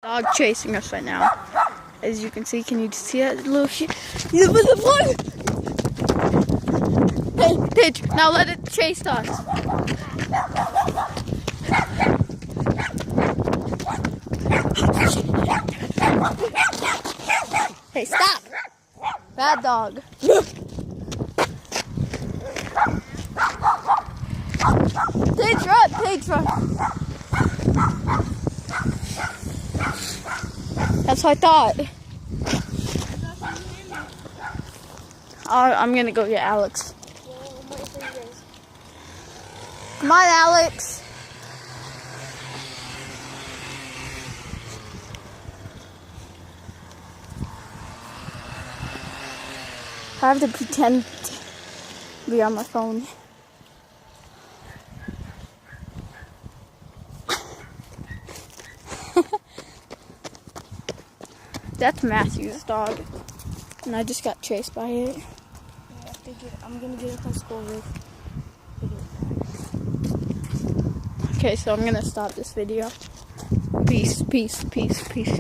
Dog chasing us right now. As you can see, can you see that little shit? Hey, Paige, now let it chase us. Hey, stop! Bad dog. Paige, run! Paige, run! That's what I thought. I'm gonna go get Alex. Come on, Alex. I have to pretend to be on my phone. That's Matthew's dog, and I just got chased by it. I'm gonna get up on school roof. Okay, so I'm gonna stop this video. Peace, peace, peace, peace.